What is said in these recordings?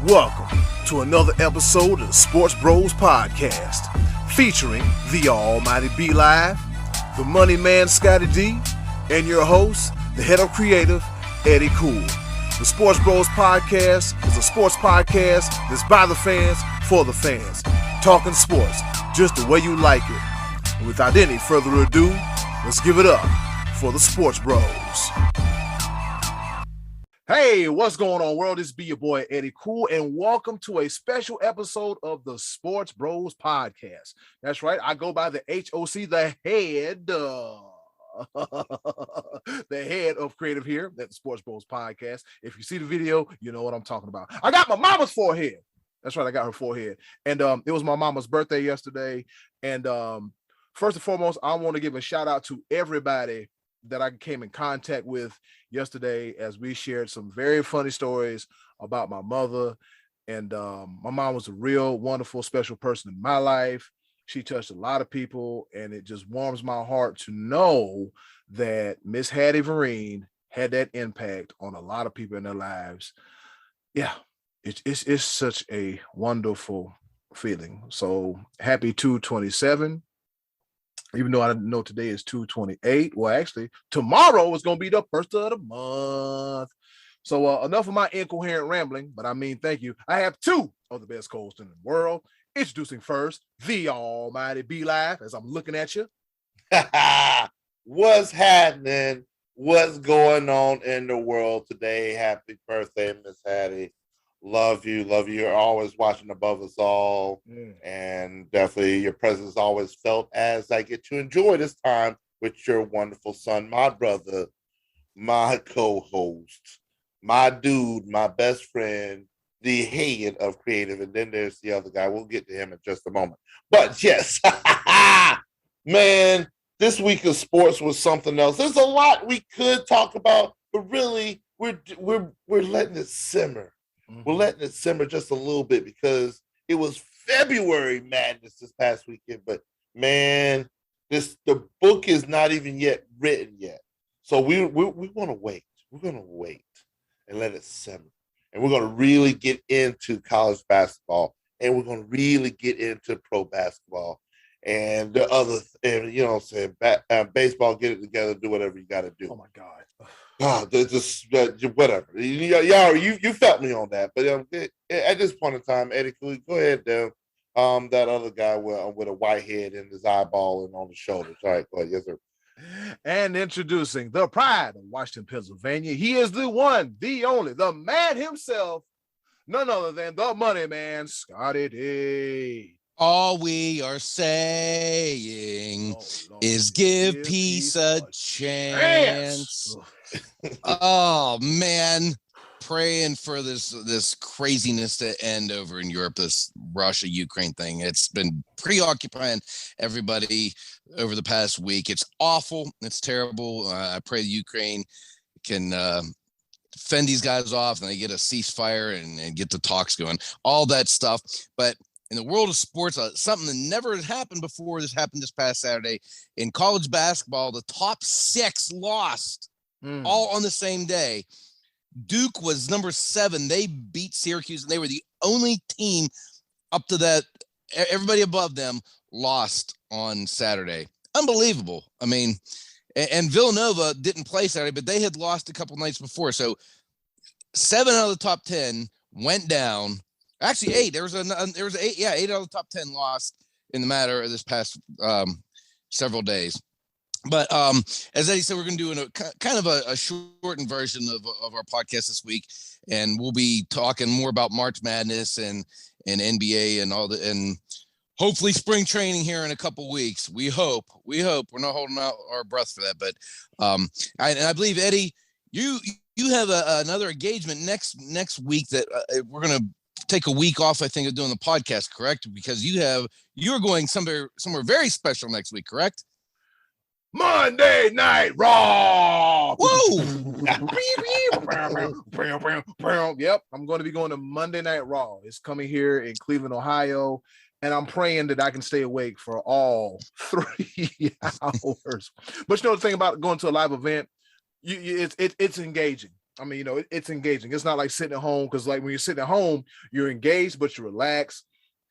Welcome to another episode of the Sports Bros Podcast, featuring the almighty B Live, the money man Scotty D, and your host, the head of creative, Eddie Cool. The Sports Bros Podcast is a sports podcast that's by the fans, for the fans, talking sports just the way you like it. And without any further ado, let's give it up for the Sports Bros. Hey, what's going on, world? This be your boy, Eddie Cool, and welcome to a special episode of the Sports Bros Podcast. That's right, I go by the HOC, the head, the head of creative here at the Sports Bros Podcast. If you see the video, you know what I'm talking about. I got my mama's forehead. That's right, I got her forehead. And it was my mama's birthday yesterday. And first and foremost, I want to give a shout out to everybody that I came in contact with yesterday as we shared some very funny stories about my mother. And my mom was a real wonderful, special person in my life. She touched a lot of people, and it just warms my heart to know that Miss Hattie Vereen had that impact on a lot of people in their lives. Yeah, it's such a wonderful feeling. So happy 2/27. Even though I know today is 2/28. Well, actually, tomorrow is going to be the first of the month. So enough of my incoherent rambling, but I mean, thank you. I have two of the best co-hosts in the world. Introducing first, the almighty B Live, as I'm looking at you. What's happening? What's going on in the world today? Happy birthday, Miss Hattie. Love you. You're always watching above us all. And definitely your presence is always felt as I get to enjoy this time with your wonderful son, my brother, my co-host, my dude, my best friend, the head of creative. And then there's the other guy. We'll get to him in just a moment. But yes, man, this week of sports was something else. There's a lot we could talk about, but really we're letting it simmer. We're letting it simmer just a little bit because it was February madness this past weekend. But man, the book is not even yet written yet. So we want to wait. We're going to wait and let it simmer. And we're going to really get into college basketball, and we're going to really get into pro basketball and the other, and you know what I'm saying, baseball, get it together, do whatever you got to do. Oh my God. Just whatever. You felt me on that. But at this point in time, Eddie, go ahead, that other guy with a white head and his eyeball and on the shoulders. All right, go ahead. Yes, sir. And introducing the pride of Washington, Pennsylvania. He is the one, the only, the man himself, none other than the money man, Scotty D. All we are saying is give peace a chance. Oh man, praying for this craziness to end over in Europe, this Russia-Ukraine thing. It's been preoccupying everybody over the past week. It's awful. It's terrible. I pray the Ukraine can fend these guys off and they get a ceasefire and get the talks going, all that stuff. But in the world of sports, something that never had happened before, this happened this past Saturday. In college basketball, the top 6 lost all on the same day. Duke was number 7. They beat Syracuse, and they were the only team up to that. Everybody above them lost on Saturday. Unbelievable. I mean, and Villanova didn't play Saturday, but they had lost a couple nights before. So 7 out of the top 10 went down. Actually, 8. There was 8 out of the top 10 lost in the matter of this past several days. But as Eddie said, we're going to do kind of a shortened version of our podcast this week, and we'll be talking more about March Madness and NBA and all and hopefully spring training here in a couple weeks. We hope. We're not holding out our breath for that, but I believe, Eddie, you have another engagement next week that we're going to take a week off, I think, of doing the podcast, correct? Because you're going somewhere very special next week, correct? Monday Night Raw. Whoa! Yep, I'm going to be going to Monday Night Raw. It's coming here in Cleveland, Ohio, and I'm praying that I can stay awake for all 3 hours. But you know the thing about going to a live event, it's engaging. I mean, it's engaging. It's not like sitting at home, because like when you're sitting at home, you're engaged, but you're relaxed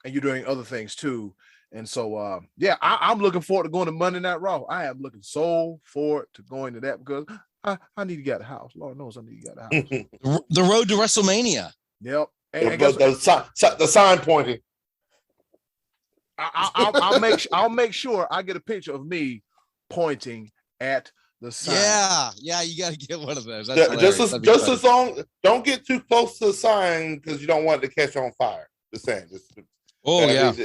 and you're doing other things too. And so, I'm looking forward to going to Monday Night Raw. I am looking so forward to going to that, because I need to get out of the house. Lord knows I need to get out of the house. The road to WrestleMania. Yep. And the sign pointing. I'll make sure I get a picture of me pointing at the sign. Yeah, you got to get one of those. Just as long, don't get too close to the sign, because you don't want it to catch on fire. Just saying. Well, if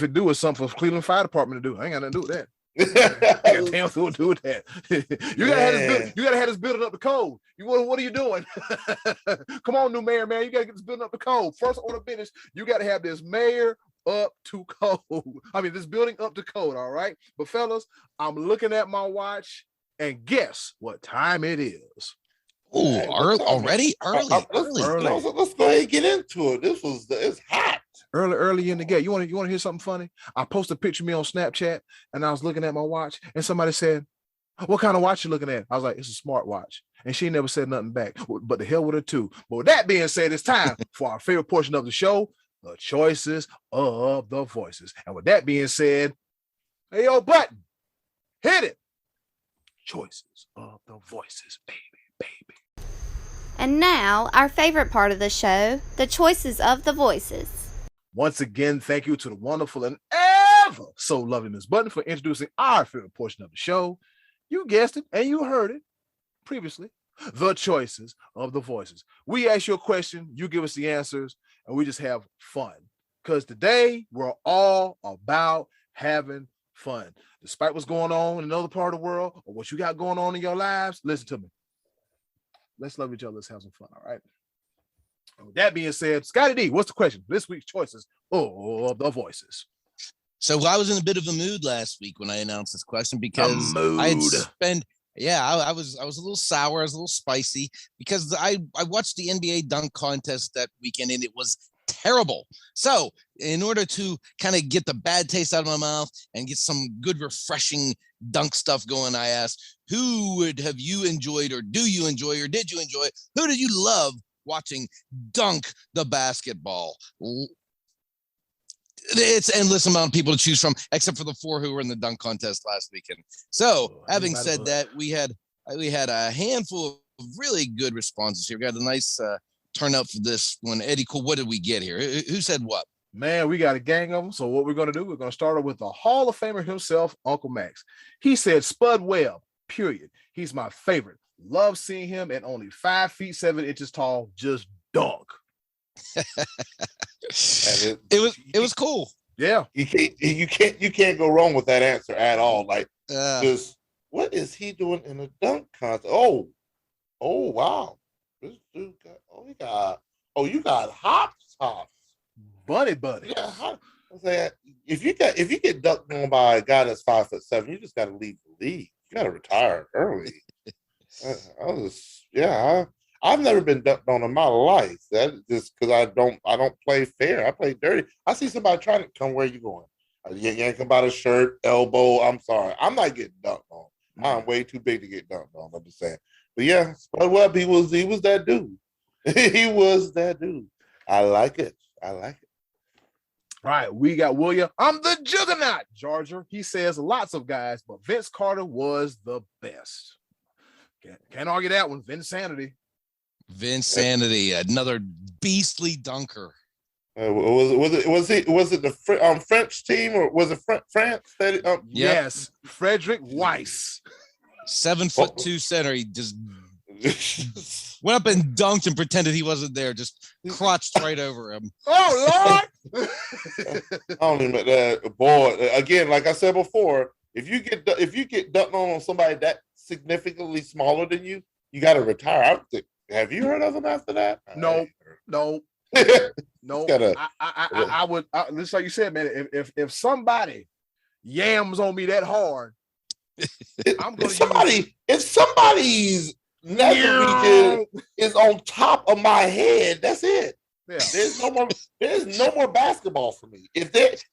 it do, it's something for Cleveland Fire Department to do. I ain't got nothing to do with that. Damn fool do with that. You gotta have this building up the code. What are you doing? Come on, new mayor, man. You gotta get this building up the code. First order of business, you gotta have this mayor up to code. I mean, this building up to code, all right? But fellas, I'm looking at my watch, and guess what time it is? Oh, already? Early. Let's go ahead and get into it. It's hot. Early in the game. You want to hear something funny? I posted a picture of me on Snapchat, and I was looking at my watch, and somebody said, "What kind of watch you looking at?" I was like, "It's a smart watch." And she never said nothing back. But the hell with her too. But with that being said, it's time for our favorite portion of the show, the choices of the voices. And with that being said, hey, yo, Button, hit it. Choices of the voices, baby. And now, our favorite part of the show, the choices of the voices. Once again, thank you to the wonderful and ever so lovely Ms. Button for introducing our favorite portion of the show. You guessed it, and you heard it previously. The choices of the voices. We ask you a question, you give us the answers, and we just have fun. Because today, we're all about having fun. Despite what's going on in another part of the world, or what you got going on in your lives, listen to me. Let's love each other. Let's have some fun, all right? And with that being said, Scotty D, what's the question? This week's choices of the voices. So I was in a bit of a mood last week when I announced this question, because I had spent, I was a little sour, I was a little spicy, because I watched the NBA dunk contest that weekend, and it was terrible. So in order to kind of get the bad taste out of my mouth and get some good, refreshing dunk stuff going, I asked, who would have you enjoyed, or do you enjoy, or did you enjoy? Who did you love watching dunk the basketball? It's an endless amount of people to choose from, except for the 4 who were in the dunk contest last weekend. So having said that, we had a handful of really good responses here. We got a nice turnout for this one. Eddie, cool. What did we get here? Who said what? Man, we got a gang of them. So what we're going to do, we're going to start off with the Hall of Famer himself, Uncle Max. He said Spud Webb, period. He's my favorite. Love seeing him at only 5 feet 7 inches tall, just dunk. It was cool. Yeah. You can't go wrong with that answer at all. Like, what is he doing in a dunk contest? Oh wow. This dude you got hops. Buddy. Yeah, if you get dunked on by a guy that's 5'7", you just got to leave the league. You got to retire early. I've never been dunked on in my life. That just because I don't play fair. I play dirty. I see somebody trying to come. Where you going? Yank him by the shirt, elbow. I'm sorry. I'm not getting dunked on. I'm way too big to get dunked on. I'm just saying. But yeah, Spud Webb, he was that dude. He was that dude. I like it. All right, we got William. I'm the juggernaut, Georgia. He says lots of guys, but Vince Carter was the best. Can't argue that one. Vinsanity, another beastly dunker. Was it the French team, or was it France? Yes, Frederick Weiss, 7'2" center. He just went up and dunked and pretended he wasn't there. Just crotched right over him. Oh Lord! I don't even boy. Again, like I said before, if you get dunked on somebody that significantly smaller than you, you got to retire. Have you heard of him after that? No. No. I would. This is like you said, man. If somebody yams on me that hard, I'm going to. If somebody's nether region is on top of my head, that's it. Yeah. There's no more basketball for me. If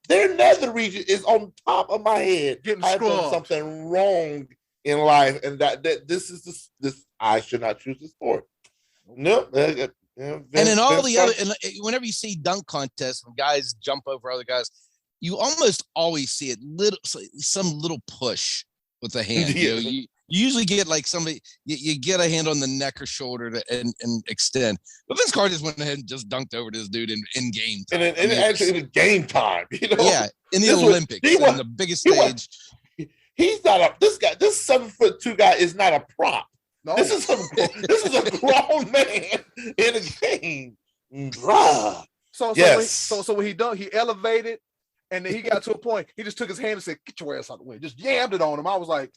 their nether region is on top of my head, I've done something wrong in life, and that this is this I should not choose the sport. Nope. And in all the other, and whenever you see dunk contests when guys jump over other guys, you almost always see it some little push with the hand. Yeah. You usually get like somebody, you get a hand on the neck or shoulder and extend. But Vince Carter just went ahead and just dunked over this dude in game time. And actually in game time, Yeah, in the Olympics, on the biggest stage. He's not this 7'2" guy is not a prop. No. This is a grown man in a game. So when he dunked, he elevated, and then he got to a point. He just took his hand and said, "Get your ass out the way." Just yammed it on him. I was like,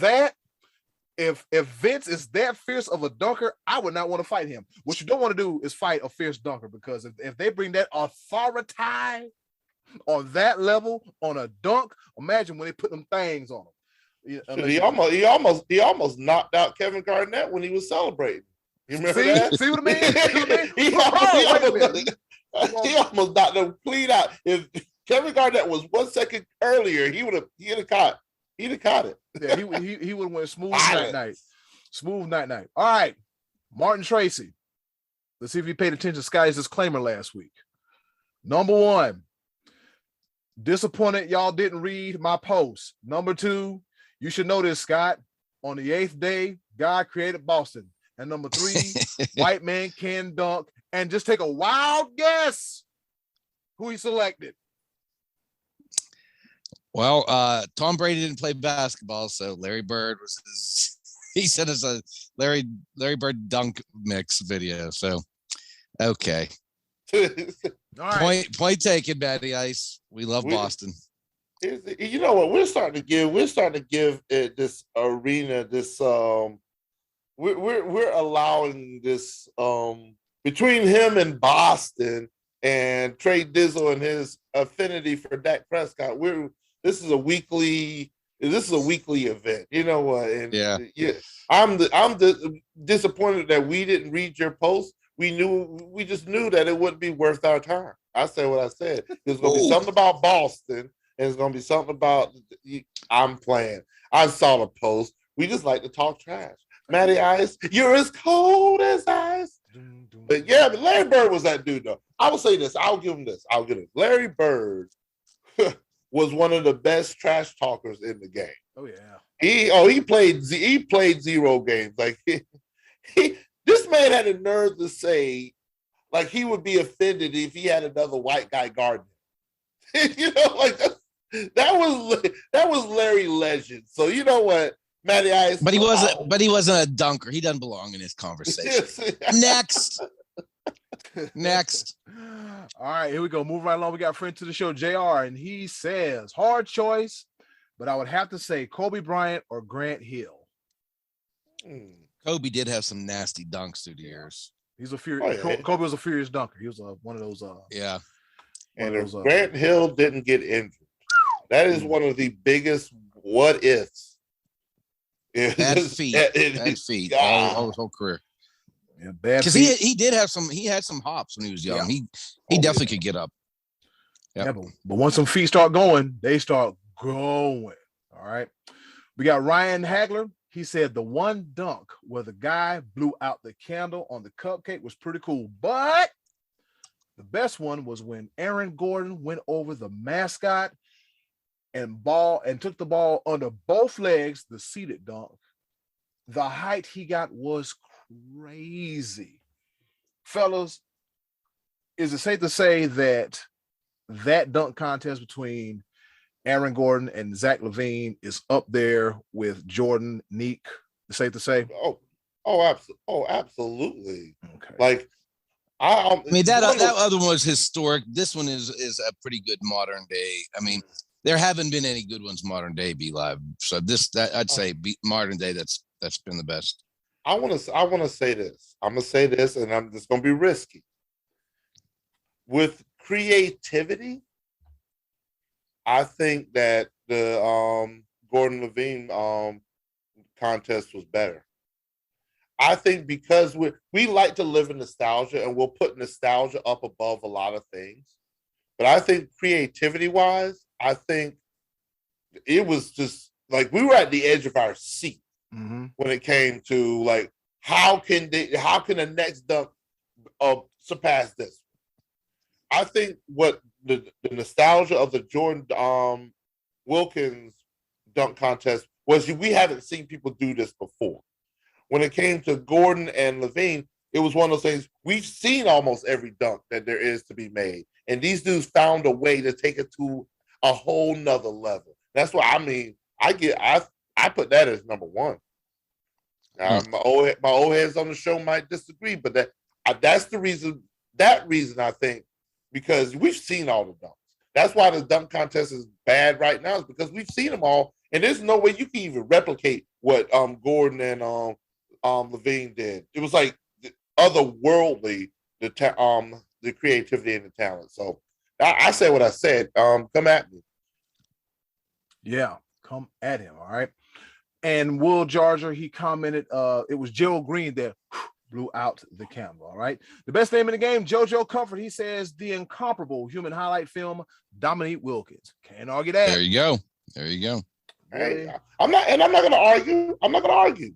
that if Vince is that fierce of a dunker, I would not want to fight him. What you don't want to do is fight a fierce dunker, because if they bring that authority on that level on a dunk, imagine when they put them things on him. He almost knocked out Kevin Garnett when he was celebrating. You remember that? See what I mean? He almost knocked them clean out. If Kevin Garnett was 1 second earlier, he'd have caught it. Yeah, he would have went smooth night. Smooth night. All right, Martin Tracy. Let's see if you paid attention to Scotty's disclaimer last week. Number 1, disappointed y'all didn't read my post. Number 2, you should know this, Scott. On the 8th day, God created Boston. And number 3, white man can dunk. And just take a wild guess who he selected. Well, Tom Brady didn't play basketball, so Larry Bird was he said it's a Larry Bird dunk mix video. So, okay. All right. Point taken, Matty Ice. We love Boston. You know what? We're starting to give it this arena, this we're allowing this between him and Boston and Trey Dizzle and his affinity for Dak Prescott. This is a weekly event. You know what? And yeah. I'm disappointed that we didn't read your post. We just knew that it wouldn't be worth our time. I said what I said. There's gonna be something about Boston, and it's gonna be something about I'm playing. I saw the post. We just like to talk trash. Matty Ice, you're as cold as ice. But yeah, but Larry Bird was that dude though. I will say this. I'll give him this. Larry Bird was one of the best trash talkers in the game. Oh yeah. He played 0 games. Like this man had a nerve to say, like he would be offended if he had another white guy guarding him. Like that was Larry Legend. So you know what, Matty Ice. But he wasn't a dunker. He doesn't belong in this conversation. Next. All right, here we go. Moving right along. We got a friend to the show, JR, and he says, hard choice, but I would have to say Kobe Bryant or Grant Hill. Kobe did have some nasty dunks through the years. He's a furious. Kobe was a furious dunker. He was one of those. Yeah. And if Grant Hill didn't get injured, that is one of the biggest what ifs. Bad feet. All his whole career. Yeah, bad. Because he did have some. He had some hops when he was young. Yeah. He definitely could get up. Yep. Yeah, but once some feet start going, they start going. All right. We got Ryan Hagler. He said the one dunk where the guy blew out the candle on the cupcake was pretty cool, but the best one was when Aaron Gordon went over the mascot and took the ball under both legs, the seated dunk. The height he got was crazy. Fellas, is it safe to say that dunk contest between Aaron Gordon and Zach LaVine is up there with Jordan, Neek? Is it safe to say? Absolutely. Okay. Like, I mean, that other one was historic. This one is a pretty good modern day. I mean, there haven't been any good ones modern day be live. So I'd say modern day that's been the best. I want to say this. I'm gonna say this, and I'm just gonna be risky. With creativity, I think that the Gordon LaVine contest was better. I think because we like to live in nostalgia, and we'll put nostalgia up above a lot of things. But I think creativity-wise, I think it was just like we were at the edge of our seat Mm-hmm. when it came to like how can the next dunk surpass this? I think what the nostalgia of the Jordan Wilkins dunk contest was we haven't seen people do this before. When it came to Gordon and Levine, it was one of those things we've seen almost every dunk that there is to be made. And these dudes found a way to take it to a whole nother level. That's why I put that as number one. My old heads on the show might disagree, but that's the reason. That reason I think because we've seen all the dunks. That's why the dunk contest is bad right now, is because we've seen them all, and there's no way you can even replicate what Gordon and Levine did. It was like otherworldly, the creativity and the talent. So I said what I said. Come at me. Yeah, come at him. All right. And Will Jarger, he commented, it was Gerald Green that blew out the camera. All right. The best name in the game, JoJo Comfort. He says the incomparable human highlight film, Dominique Wilkins. Can't argue that. There you go. There you go. Hey, I'm not going to argue. I'm not going to argue.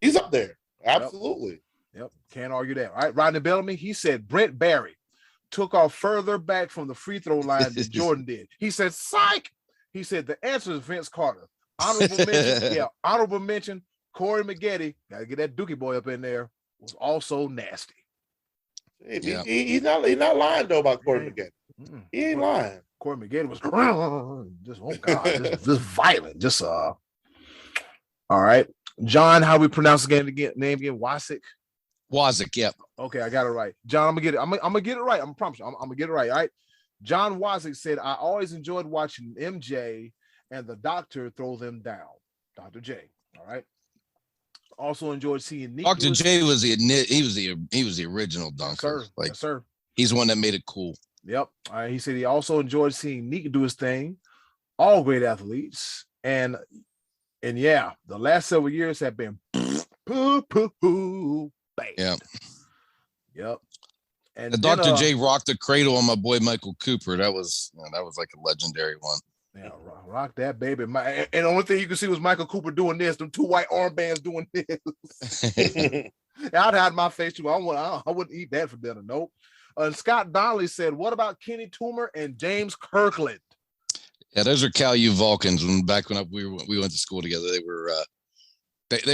He's up there. Absolutely. Yep. Can't argue that. All right. Rodney Bellamy, he said Brent Barry took off further back from the free throw line than Jordan did. He said, psych. He said the answer is Vince Carter. Honorable mention, Corey Maggette, gotta get that Dookie boy up in there, was also nasty. He's not lying though about Corey Maggette. He ain't lying. Corey Maggette was just, oh God, just violent. Just all right. John, how we pronounce the name again? Wazik, yep. Okay, I got it right. John, I'm gonna get it. I'm gonna get it right. I'm promise you, I'm gonna get it right. All right. John Wazik said, I always enjoyed watching MJ and the doctor throw them down. Dr. J. All right. Also enjoyed seeing Dr. J was the original dunker. Yes, sir. He's the one that made it cool. Yep. All right. He said he also enjoyed seeing Nick do his thing. All great athletes. And yeah, the last several years have been bang. Yeah. Yep. And the Dr. J rocked the cradle on my boy Michael Cooper. That was like a legendary one. Yeah, rock that baby. And the only thing you can see was Michael Cooper doing this, them two white armbands doing this. I'd hide my face too. I wouldn't eat that for dinner. Nope. And Scott Donnelly said, what about Kenny Toomer and James Kirkland? Yeah, those are Cal U Vulcans. Back when we went to school together, they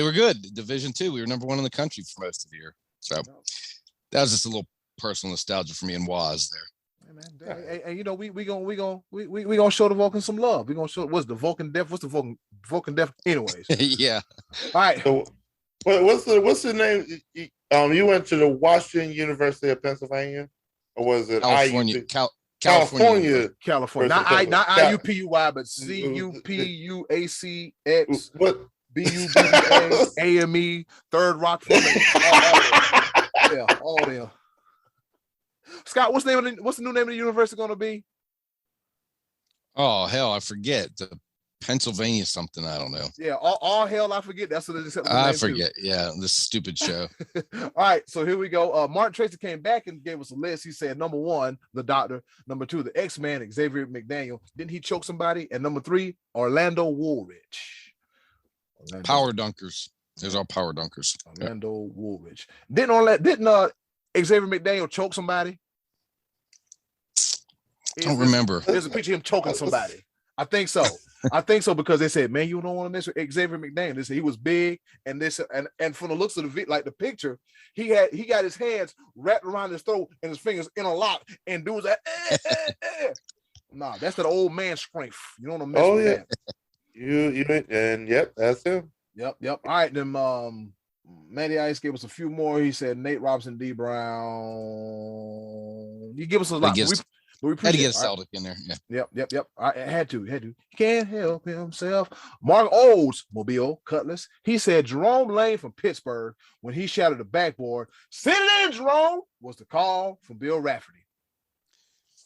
were good. Division II, we were number one in the country for most of the year. So that was just a little personal nostalgia for me and Waz there. Hey, you know, we gonna show the Vulcan some love. We gonna show what's the Vulcan death. What's the Vulcan death? Anyways, yeah. All right. So, what's the name? You went to the Washington University of Pennsylvania, or was it California? California. Not IUPUI, but CUPUACX. What? BUBA, AME, Third Rock. Yeah, all them. Scott, what's the new name of the university going to be? Oh hell, I forget. The Pennsylvania something. I don't know. Yeah, all hell, I forget. That's what it is. I forget. Too. Yeah, this stupid show. All right, so here we go. Martin Tracy came back and gave us a list. He said number 1, the Doctor. Number 2, the X-Man, Xavier McDaniel. Didn't he choke somebody? And number 3, Orlando Woolridge. Power dunkers. There's all power dunkers. Orlando Woolridge. Didn't Xavier McDaniel choke somebody? I don't remember. There's a picture of him choking somebody. I think so because they said, man, you don't want to mess with Xavier McDaniel. They said he was big, and from the looks of the picture, he got his hands wrapped around his throat and his fingers in a lock, and dude was like, Nah, that's that old man strength. You don't want to mess with that. Yep, that's him. Yep. All right, then Matty Ice gave us a few more. He said Nate Robinson, D. Brown. You give us a lot. We had to get a Celtic in there. Yeah. Yep. I had to. He can't help himself. Mark Oldsmobile Cutlass. He said Jerome Lane from Pittsburgh, when he shouted the backboard, "Send it in, Jerome," was the call from Bill Rafferty.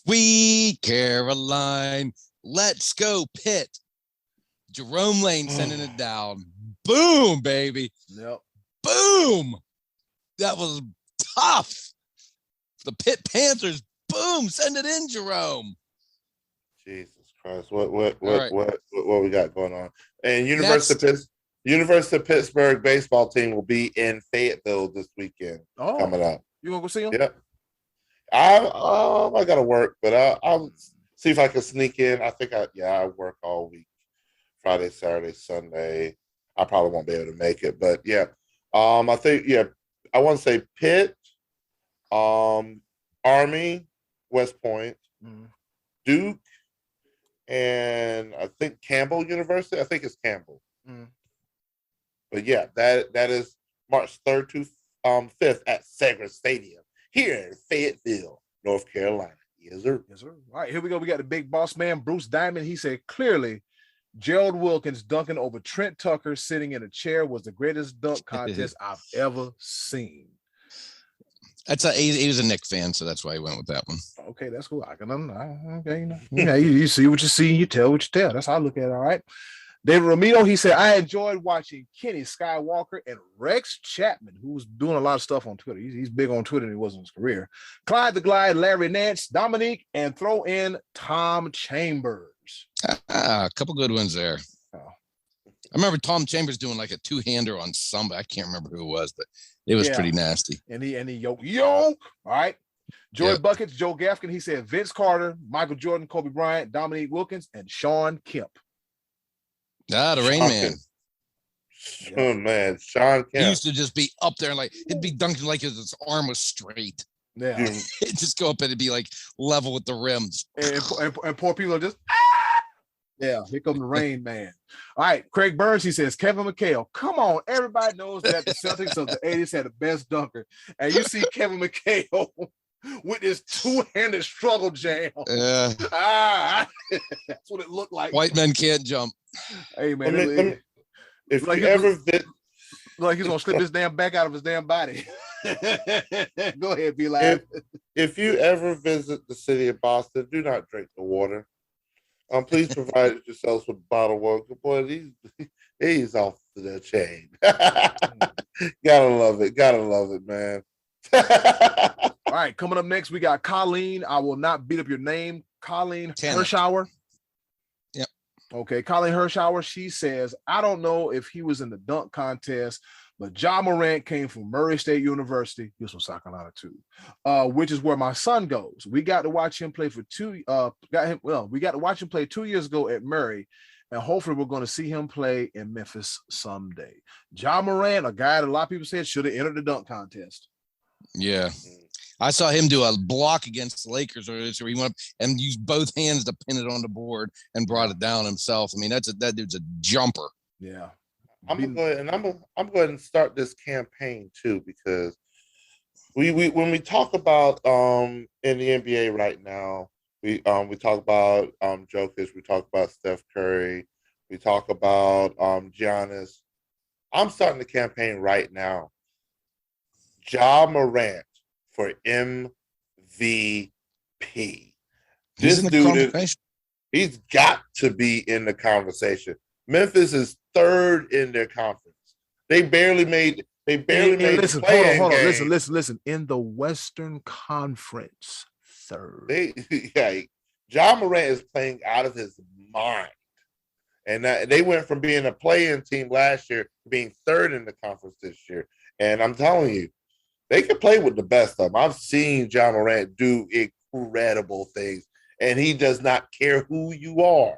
We Caroline, let's go Pitt. Jerome Lane sending it down. Boom, baby. Yep. Boom. That was tough. The Pitt Panthers. Boom, send it in, Jerome. Jesus Christ, what right. we got going on? And University of Pittsburgh baseball team will be in Fayetteville this weekend. Coming up. You gonna go see them? Yep. I gotta work, but I'll see if I can sneak in. I think I work all week, Friday, Saturday, Sunday. I probably won't be able to make it, but yeah. I think I want to say Pitt, Army, West Point, Duke, and I think Campbell University. I think it's Campbell. But yeah, that is March 3rd to 5th at Segra Stadium here in Fayetteville, North Carolina. Yes, sir. Yes, sir. All right, here we go. We got the big boss man, Bruce Diamond. He said, clearly, Gerald Wilkins dunking over Trent Tucker sitting in a chair was the greatest dunk contest I've ever seen. He was a Knicks fan, so that's why he went with that one. Okay, that's cool. You see what you see, you tell what you tell. That's how I look at it. All right. David Romito, he said, I enjoyed watching Kenny Skywalker and Rex Chapman, who's doing a lot of stuff on Twitter. He's big on Twitter than he was in his career. Clyde the Glide, Larry Nance, Dominique, and throw in Tom Chambers. A couple good ones there. I remember Tom Chambers doing like a two-hander on somebody. I can't remember who it was, but it was pretty nasty. And he yoke. All right. Joy Buckets, Joe Gafkin, he said Vince Carter, Michael Jordan, Kobe Bryant, Dominique Wilkins, and Sean Kemp. The Rain Man. Oh man, Sean Kemp. He used to just be up there and like it'd be dunking like his arm was straight. Yeah. It'd just go up and it'd be like level with the rims. And poor people are just yeah, here comes the Rain Man. All right, Craig Burns, he says, Kevin McHale. Come on, everybody knows that the Celtics of the 80s had the best dunker. And you see Kevin McHale with this two-handed struggle jam. Yeah. That's what it looked like. White men can't jump. Hey, man. If like you ever like he's going to slip his damn back out of his damn body. Go ahead, be like. If you ever visit the city of Boston, do not drink the water. Please provide yourselves with bottled water. Boy, he's off the chain. Gotta love it, man. All right, coming up next, we got Colleen. I will not beat up your name. Colleen Hirschauer. Yep. Okay, Colleen Hirschauer. She says, I don't know if he was in the dunk contest, but Ja Morant came from Murray State University. He was from South Carolina too, which is where my son goes. We got to watch him play we got to watch him play 2 years ago at Murray, and hopefully we're going to see him play in Memphis someday. Ja Morant, a guy that a lot of people said should have entered the dunk contest. Yeah. I saw him do a block against the Lakers where he went up and used both hands to pin it on the board and brought it down himself. I mean, that dude's a jumper. Yeah. I'm gonna go ahead and start this campaign too, because we when we talk about in the NBA right now, we talk about Jokic, we talk about Steph Curry, we talk about Giannis. I'm starting the campaign right now. Ja Morant for MVP. This dude he's got to be in the conversation. Memphis is third in their conference. They barely made listen, hold on. Listen. In the Western Conference, third. Ja Morant is playing out of his mind. And they went from being a play-in team last year to being third in the conference this year. And I'm telling you, they can play with the best of them. I've seen Ja Morant do incredible things, and he does not care who you are.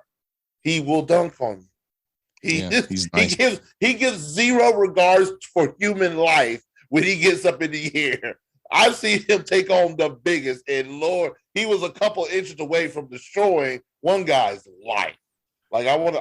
He will dunk on you. He gives zero regards for human life when he gets up in the air. I've seen him take on the biggest, and Lord, he was a couple inches away from destroying one guy's life. Like I want to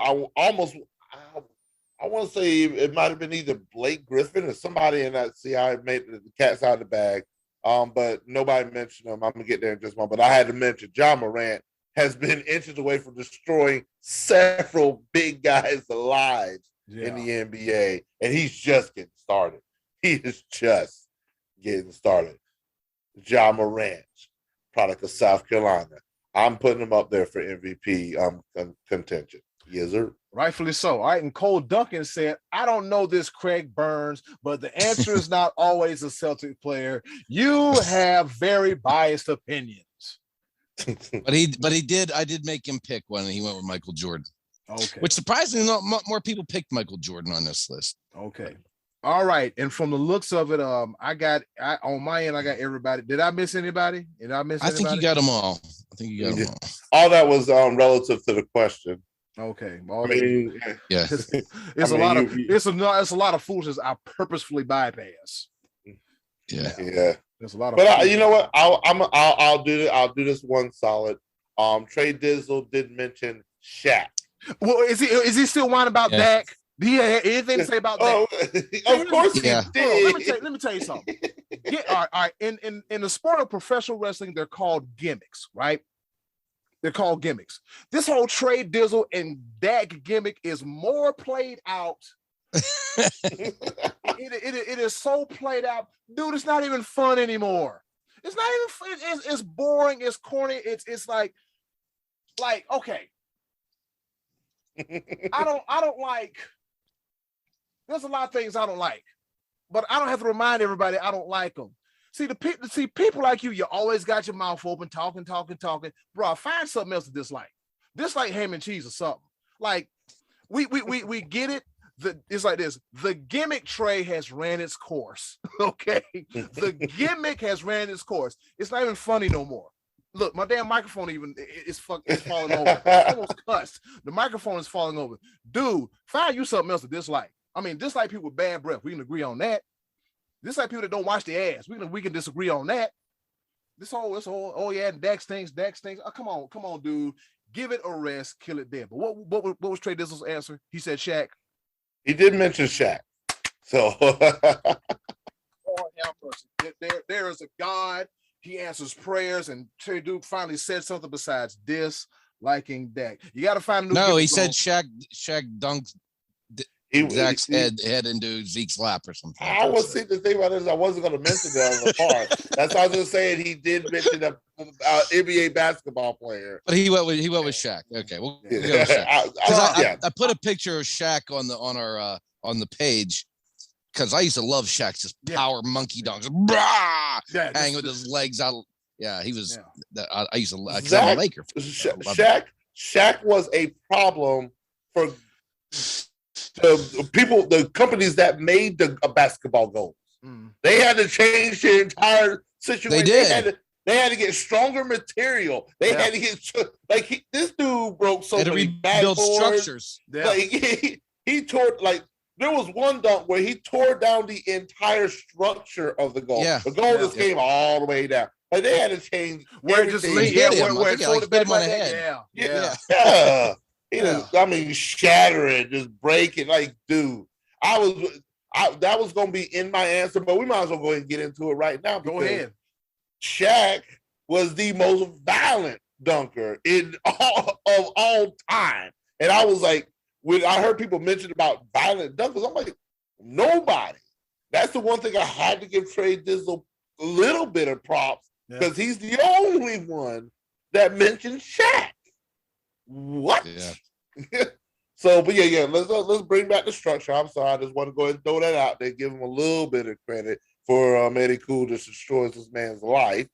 say it might have been either Blake Griffin or somebody in that. See, I made the cat's out of the bag. But nobody mentioned him. I'm gonna get there in just a moment. But I had to mention Ja Morant has been inches away from destroying several big guys' lives in the NBA, and he's just getting started. He is just getting started. Ja Morant, product of South Carolina. I'm putting him up there for MVP contention. Yes, sir. Rightfully so. All right. And Cole Duncan said, I don't know this Craig Burns, but the answer is not always a Celtic player. You have very biased opinions. But he did. I did make him pick one, and he went with Michael Jordan. Okay. Which surprisingly, not more people picked Michael Jordan on this list. Okay. All right. And from the looks of it, on my end, I got everybody. Did I miss anybody? I think you got them all. All that was relative to the question. Okay. Yeah. It's a lot of foolishness I purposefully bypass. Yeah. There's a lot of. But you know what? I'll do this one solid. Trey Dizzle did mention Shaq. Well, is he still whining about Dak? Do you have anything to say about that? Of course he did. Let me tell you something. All right. In the sport of professional wrestling, they're called gimmicks, right? They're called gimmicks. This whole Trey Dizzle and Dak gimmick is more played out. It is so played out, dude. It's not even fun anymore. It's not even fun. It's boring. It's corny. It's like okay. I don't like. There's a lot of things I don't like, but I don't have to remind everybody I don't like them. See people like you always got your mouth open, talking. Bro, find something else to dislike. Dislike ham and cheese or something. Like we get it. It's like this. The gimmick Trey has ran its course. Okay, the gimmick has ran its course. It's not even funny no more. Look, my damn microphone it's falling over. I almost cussed. The microphone is falling over. Dude, find you something else to dislike. I mean, dislike people with bad breath. We can agree on that. Dislike people that don't wash their ass. We can disagree on that. This whole Dax things. Oh, come on, dude. Give it a rest, kill it dead. But what was Trey Dizzle's answer? He said Shaq. He did mention Shaq. So there is a God. He answers prayers, and Trey Duke finally said something besides disliking Dak. You got to find a new. No, he said Shaq dunked Zach's head into Zeke's lap or something. I was thinking the thing about this. I wasn't going to mention that on the part. That's why I was just saying he did mention a NBA basketball player. But he went with Shaq. Okay, we'll go with Shaq. I put a picture of Shaq on the page. Because I used to love Shaq's just power monkey dunks, hang with his legs out. Yeah, he was. I used to. Because I'm a Laker. Shaq was a problem for the people, the companies that made the basketball goals. They had to change the entire situation. They did. They had to get stronger material. They had to get this dude broke so many backboards. Structures. Yeah. Like he tore like. There was one dunk where he tore down the entire structure of the goal. Yeah. The goal just came all the way down. Like they had to change where it just leaned. Where it hit him on the head. Yeah. I mean, shattering, just breaking. Like, dude, that was going to be in my answer, but we might as well go ahead and get into it right now. Go ahead. Shaq was the most violent dunker of all time, and I was like. When I heard people mention about violent dunkers, I'm like, nobody. That's the one thing I had to give Trey Dizzle a little bit of props because he's the only one that mentioned Shaq. What? Yeah. So, but let's bring back the structure. I'm sorry, I just want to go ahead and throw that out there, give him a little bit of credit for Eddie Cool just destroys this man's life.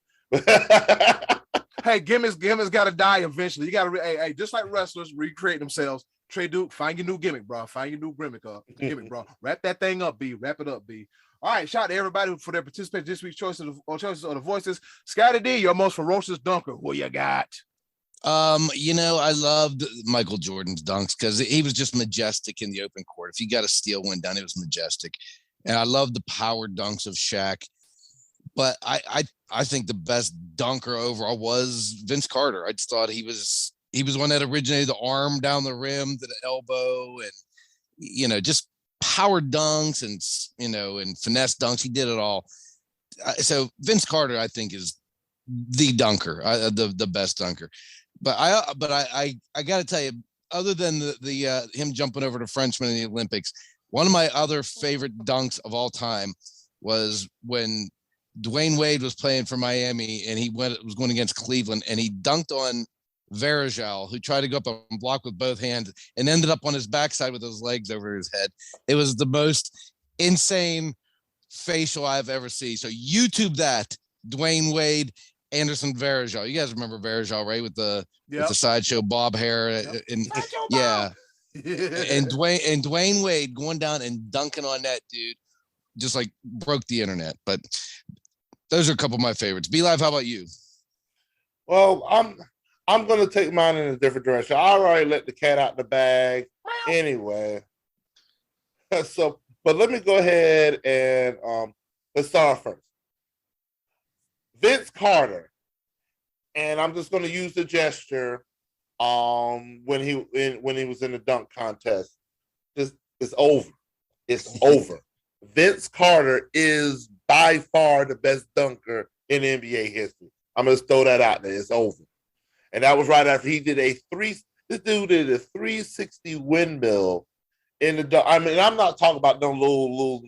Hey, gimmicks got to die eventually. You got to, just like wrestlers recreate themselves. Trey Duke, find your new gimmick, bro. Find your new gimmick, bro. Wrap that thing up, B. Wrap it up, B. All right, shout out to everybody for their participation this week's choices of the voices. Scotty D, your most ferocious dunker. What you got? I loved Michael Jordan's dunks because he was just majestic in the open court. If you got a steal one down, it was majestic. And I love the power dunks of Shaq. But I think the best dunker overall was Vince Carter. I just thought he was one that originated the arm down the rim to the elbow and, just power dunks and finesse dunks. He did it all. So Vince Carter, I think, is the dunker, the best dunker. But I got to tell you, other than the him jumping over the Frenchman in the Olympics, one of my other favorite dunks of all time was when Dwayne Wade was playing for Miami and was going against Cleveland and he dunked on Varejao, who tried to go up and block with both hands and ended up on his backside with his legs over his head. It was the most insane facial I've ever seen. So YouTube that, Dwayne Wade Anderson Varejao. You guys remember Varejao, right? With the sideshow bob hair and yeah. And Dwayne Wade going down and dunking on that dude just like broke the internet. But those are a couple of my favorites. Be Live, how about you? Well, I'm gonna take mine in a different direction. I already let the cat out the bag anyway. So, but let me go ahead and let's start first. Vince Carter, and I'm just gonna use the gesture when he was in the dunk contest. It's over. It's over. Vince Carter is by far the best dunker in NBA history. I'm gonna throw that out there. It's over. And that was right after he did this dude did a 360 windmill in the dunk. I mean, I'm not talking about no little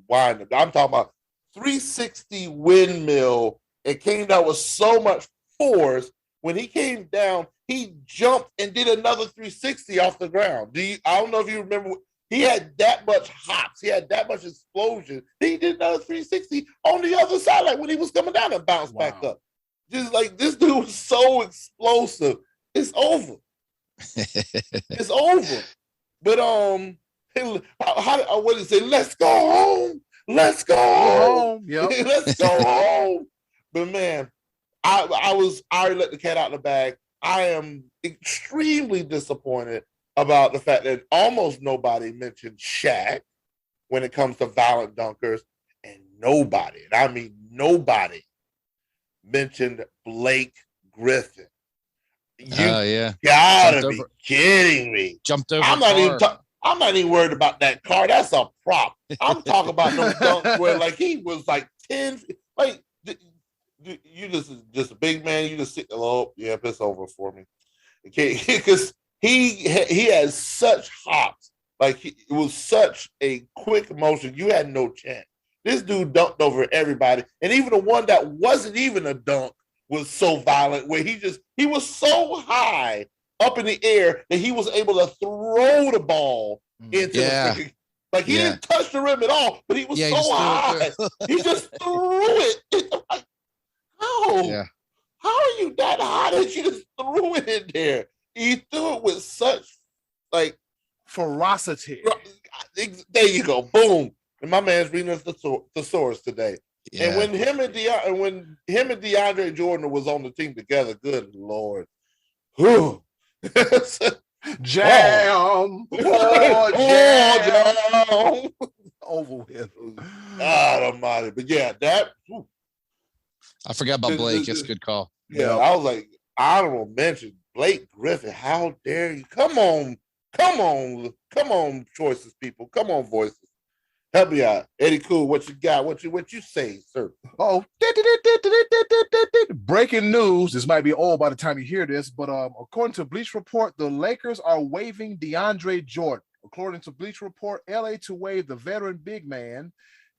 wind up. I'm talking about 360 windmill. It came down with so much force. When he came down, he jumped and did another 360 off the ground. I don't know if you remember. He had that much hops. He had that much explosion. He did another 360 on the other side, like when he was coming down and bounced back up. Just like this dude was so explosive. It's over. It's over. But what did he say? Let's go home. Let's go home. Yep. Let's go home. But man, I already let the cat out of the bag. I am extremely disappointed about the fact that almost nobody mentioned Shaq when it comes to violent dunkers, and nobody, and I mean nobody, mentioned Blake Griffin. You gotta be kidding me. Jumped over. I'm not even worried about that car. That's a prop. I'm talking about those dunks where like he was like 10. Like you just a big man. You just sit. Oh, yeah, it's over for me. Okay, because he has such hops. Like it was such a quick motion. You had no chance. This dude dunked over everybody, and even the one that wasn't even a dunk was so violent. Where he was so high up in the air that he was able to throw the ball into the like he didn't touch the rim at all, but he was so high. He just threw it. Like, how? Yeah. How are you that high that you just threw it in there? He threw it with such like ferocity. There you go. Boom. And my man's reading us the source today. Yeah. And when him and DeAndre Jordan was on the team together, good Lord. Whew. Jam. Jam. Over with. God almighty. But yeah, that. Whew. I forgot about Blake. It's a good call. Yeah, I was like, honorable mention. Blake Griffin, how dare you? Come on, choices, people. Come on, voices. Help me out. Eddie Cool, what you got? What you say, sir? Oh, breaking news. This might be old by the time you hear this, but according to Bleach Report, the Lakers are waiving DeAndre Jordan. According to Bleach Report, LA to waive the veteran big man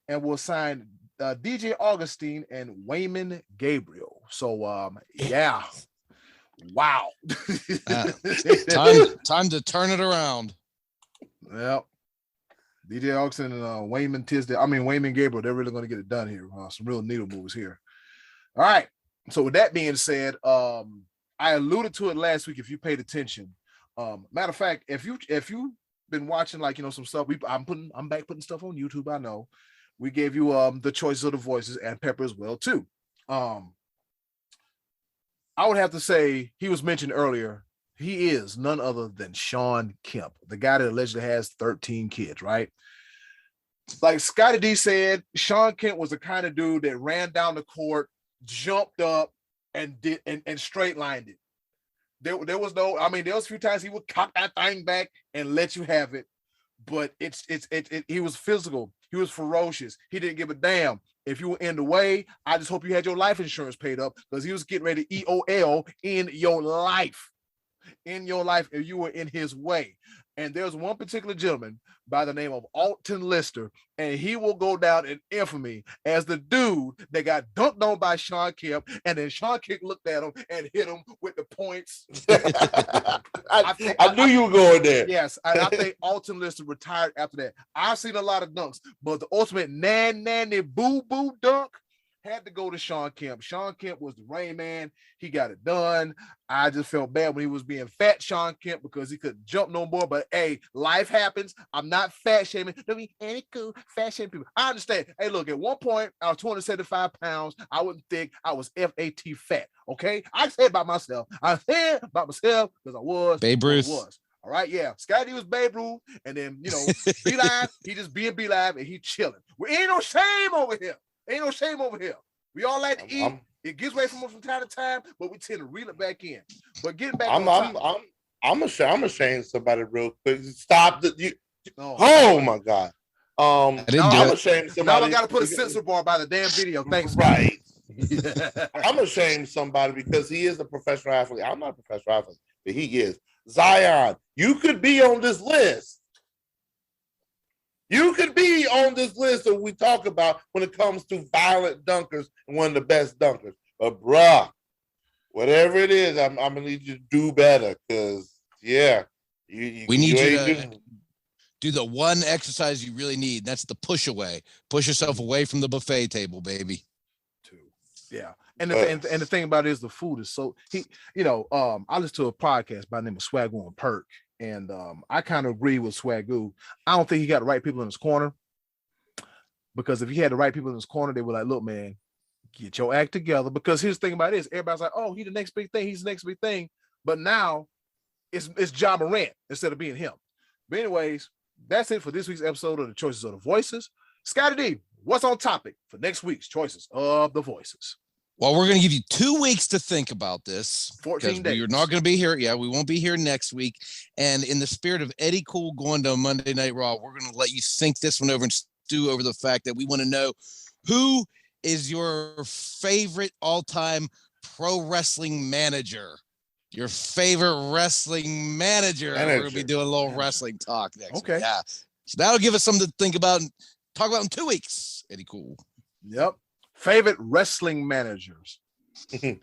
and will sign DJ Augustine and Wayman Gabriel. So, yeah. Wow. Time to turn it around. Yep. DJ Augustine and Wayman Gabriel, they're really going to get it done here. Some real needle moves here. All right. So with that being said, I alluded to it last week if you paid attention. Matter of fact, if you've been watching some stuff, I'm back putting stuff on YouTube, I know. We gave you the choices of the voices and Pepper as well too. I would have to say he was mentioned earlier. He is none other than Shawn Kemp, the guy that allegedly has 13 kids, right? Like Scotty D said, Shawn Kemp was the kind of dude that ran down the court, jumped up, and straight lined it. There was a few times he would cock that thing back and let you have it, but he was physical. He was ferocious. He didn't give a damn. If you were in the way, I just hope you had your life insurance paid up because he was getting ready to EOL in your life. If you were in his way. And there's one particular gentleman by the name of Alton Lister, and he will go down in infamy as the dude that got dunked on by Shawn Kemp, and then Shawn Kemp looked at him and hit him with the points. I knew you were going there. Yes, I think Alton Lister retired after that. I've seen a lot of dunks, but the ultimate nanny boo-boo dunk had to go to Sean Kemp. Sean Kemp was the rain man. He got it done. I just felt bad when he was being fat Sean Kemp because he couldn't jump no more. But hey, life happens. I'm not fat shaming. Don't be any cool fat shaming people. I understand. Hey, look, at one point I was 275 pounds. I wasn't thick. I was FAT fat. Okay, I said about myself. I said about myself because I was Babe Ruth. Was. All right, yeah. Scotty was Babe Ruth, and then B Live, he just being B Live and he chilling. We ain't no shame over here. Ain't no shame over here. We all like to eat. It gets away from us from time to time, but we tend to reel it back in. But getting back I'm ashamed somebody real quick. Stop the oh my God. I'm ashamed somebody. Now I gotta put a censor bar by the damn video. Thanks. Right. I'm ashamed somebody because he is a professional athlete. I'm not a professional athlete, but he is. Zion, you could be on this list. You could be on this list that we talk about when it comes to violent dunkers and one of the best dunkers. But bruh, whatever it is, I'm gonna need you to do better because we need you to do the one exercise you really need. That's the push away. Push yourself away from the buffet table, baby. Yeah. And the thing about it is the food is so I listen to a podcast by the name of Swagoo and Perk. And I kind of agree with Swagoo. I don't think he got the right people in his corner. Because if he had the right people in his corner, they were like, look, man, get your act together. Because here's the thing about this. Everybody's like, oh, he's the next big thing. He's the next big thing. But now it's Ja Morant instead of being him. But anyways, that's it for this week's episode of the Choices of the Voices. Scotty D, what's on topic for next week's Choices of the Voices? Well, we're going to give you 2 weeks to think about this. 14 days. You're not going to be here. Yeah, we won't be here next week. And in the spirit of Eddie Cool going to Monday Night Raw, we're going to let you think this one over and stew over the fact that we want to know who is your favorite all-time pro wrestling manager. Your favorite wrestling manager. We're going to be doing a little wrestling talk next week. Yeah. So that'll give us something to think about and talk about in 2 weeks. Eddie Cool. Yep. Favorite wrestling managers. He's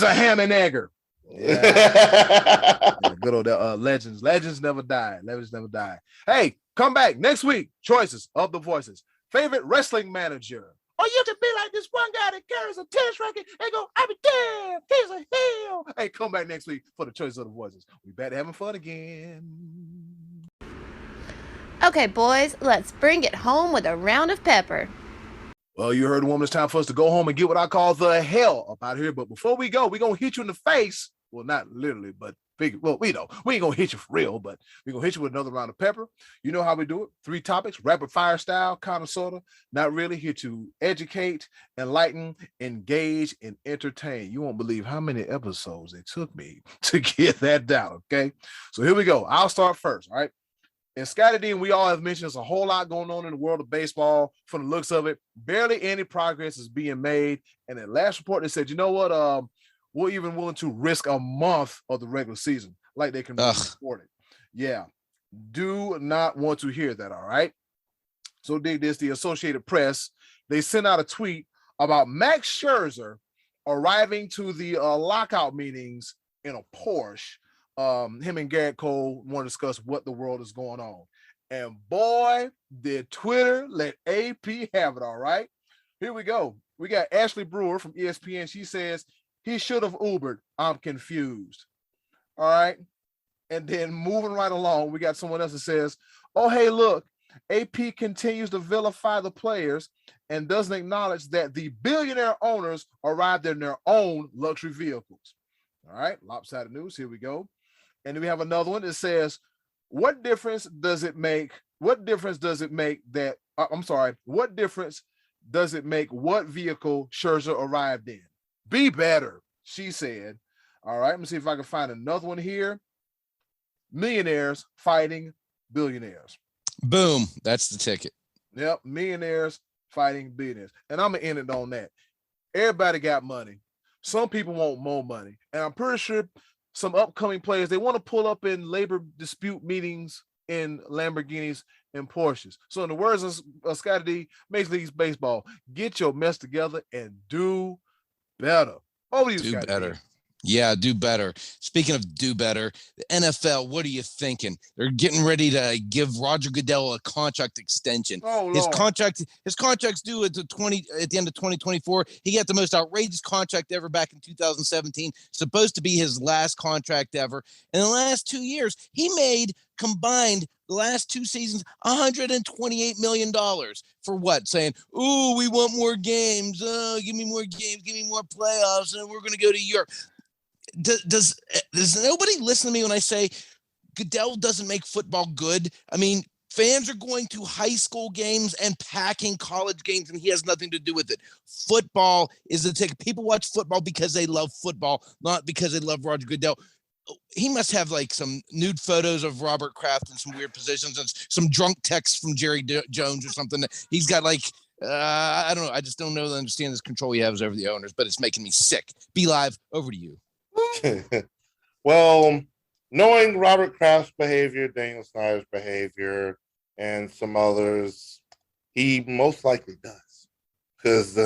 a ham and egger. Yeah. Good old legends. Legends never die. Legends never die. Hey, come back next week. Choices of the Voices. Favorite wrestling manager. Or you could be like this one guy that carries a tennis racket and go, I'll be damned, he's a heel. Hey, come back next week for the Choices of the Voices. We back to having fun again. Okay, boys, let's bring it home with a round of pepper. Well, you heard the woman. It's time for us to go home and get what I call the hell up out of here. But before we go, we're going to hit you in the face. Well, not literally, but we ain't going to hit you for real, but we're going to hit you with another round of pepper. You know how we do it. 3 topics, rapid fire style, kind of, sort of. Not really. Here to educate, enlighten, engage, and entertain. You won't believe how many episodes it took me to get that down, okay? So here we go. I'll start first, all right? And Scotty D, we all have mentioned there's a whole lot going on in the world of baseball. From the looks of it, barely any progress is being made. And the last report, they said, you know what? We're even willing to risk a month of the regular season, like they can report it. Yeah. Do not want to hear that, all right? So dig this. The Associated Press, they sent out a tweet about Max Scherzer arriving to the lockout meetings in a Porsche. Him and Garrett Cole want to discuss what the world is going on. And boy, did Twitter let AP have it, all right? Here we go. We got Ashley Brewer from ESPN. She says, he should have Ubered. I'm confused. All right. And then moving right along, we got someone else that says, oh, hey, look, AP continues to vilify the players and doesn't acknowledge that the billionaire owners arrived in their own luxury vehicles. All right. Lopsided news. Here we go. And then we have another one that says, what difference does it make? What difference does it make that, what difference does it make what vehicle Scherzer arrived in? Be better, she said. All right, let me see if I can find another one here. Millionaires fighting billionaires. Boom, that's the ticket. Yep, millionaires fighting billionaires. And I'm going to end it on that. Everybody got money. Some people want more money. And I'm pretty sure some upcoming players, they want to pull up in labor dispute meetings in Lamborghinis and Porsches. So in the words of Scotty D, Major League Baseball, get your mess together and do better. Over to you, do Scotty better. D. Yeah, do better. Speaking of do better, the NFL, what are you thinking? They're getting ready to give Roger Goodell a contract extension. Oh, His Lord. contract's due at the end of 2024. He got the most outrageous contract ever back in 2017. Supposed to be his last contract ever. In the last 2 years, he made combined the last 2 seasons $128 million for what? Saying, "Ooh, we want more games. Give me more games. Give me more playoffs, and we're going to go to Europe." Does nobody listen to me when I say Goodell doesn't make football good? I mean, fans are going to high school games and packing college games, and he has nothing to do with it. Football is the ticket. People watch football because they love football, not because they love Roger Goodell. He must have like some nude photos of Robert Kraft in some weird positions and some drunk texts from Jerry Jones or something. He's got like, I don't know. I just don't know the understand this control he has over the owners, but it's making me sick. Be Live, over to you. Well, knowing Robert Kraft's behavior, Daniel Snyder's behavior, and some others, he most likely does. Because,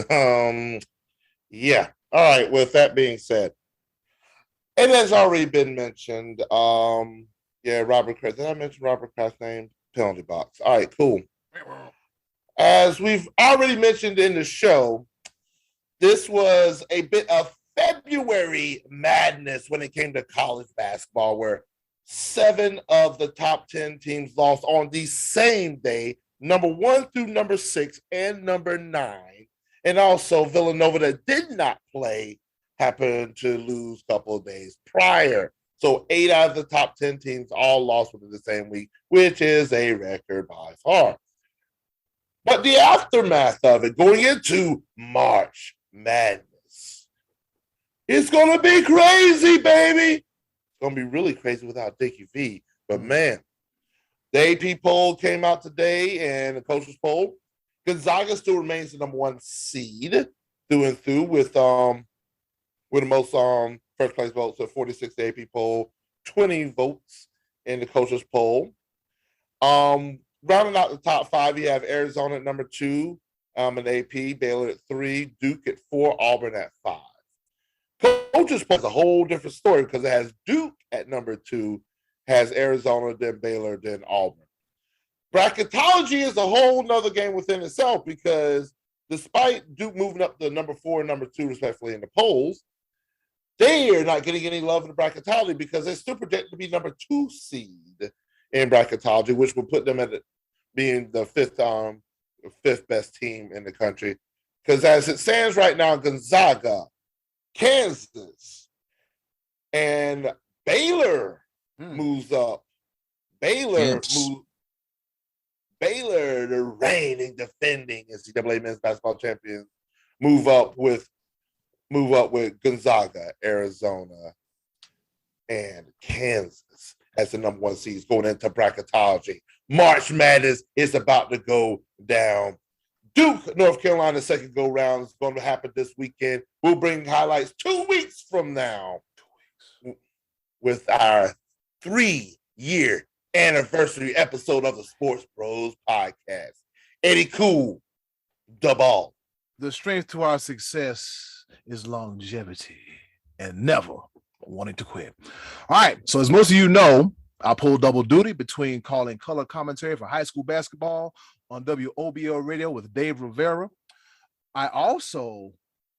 yeah. All right. With that being said, it has already been mentioned. Yeah, Robert Kraft. Did I mention Robert Kraft's name? Penalty box. All right, cool. As we've already mentioned in the show, this was a bit of February madness when it came to college basketball, where 7 of the top 10 teams lost on the same day, number 1 through number 6 and number 9. And also Villanova, that did not play, happened to lose a couple of days prior. So 8 out of the top 10 teams all lost within the same week, which is a record by far. But the aftermath of it, going into March Madness, it's going to be crazy, baby. It's going to be really crazy without Dickie V. But, man, the AP poll came out today, and the coaches poll, Gonzaga still remains the number 1 seed through and through with the most first place votes at 46 the AP poll, 20 votes in the coaches poll. Rounding out the top 5, you have Arizona at number 2 in AP, Baylor at 3, Duke at 4, Auburn at 5. Coaches poll is a whole different story because it has Duke at number 2, has Arizona, then Baylor, then Auburn. Bracketology is a whole nother game within itself because despite Duke moving up to number 4 and number 2, respectively, in the polls, they are not getting any love in the bracketology because they're still projected to be number 2 seed in bracketology, which would put them at being the fifth best team in the country. Because as it stands right now, Gonzaga, Kansas, and Baylor moves up. Baylor, the reigning, defending NCAA men's basketball champions, move up with Gonzaga, Arizona, and Kansas as the number 1 seeds going into bracketology. March Madness is about to go down. Duke, North Carolina, second go round is going to happen this weekend. We'll bring highlights 2 weeks from now with our 3-year anniversary episode of the Sports Bros podcast. Eddie Cool, the ball. The strength to our success is longevity and never wanting to quit. All right. So as most of you know, I pull double duty between calling color commentary for high school basketball on WOBL radio with Dave Rivera. I also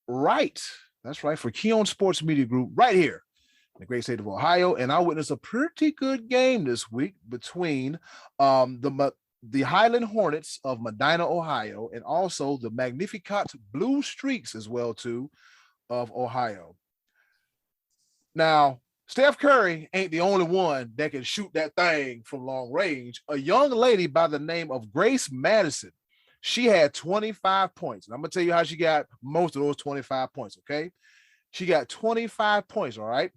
write, that's right, for Keon Sports Media Group right here in the great state of Ohio. And I witnessed a pretty good game this week between the Highland Hornets of Medina, Ohio, and also the Magnificat Blue Streaks as well, too, of Ohio. Now, Steph Curry ain't the only one that can shoot that thing from long range. A young lady by the name of Grace Madison, she had 25 points. And I'm going to tell you how she got most of those 25 points, okay? She got 25 points, all right?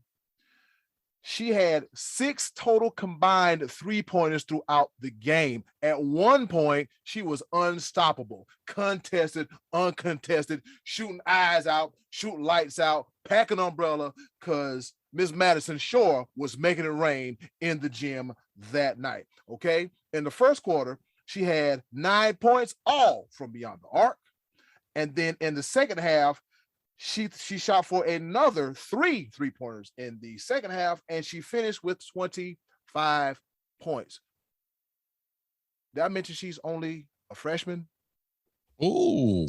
She had 6 total combined three-pointers throughout the game. At one point, she was unstoppable, contested, uncontested, shooting eyes out, shooting lights out, packing umbrella, because Miss Madison Shore was making it rain in the gym that night, okay? In the first quarter, she had 9 points, all from beyond the arc. And then in the second half, She shot for another 3 3-pointers in the second half, and she finished with 25 points. Did I mention she's only a freshman? Ooh.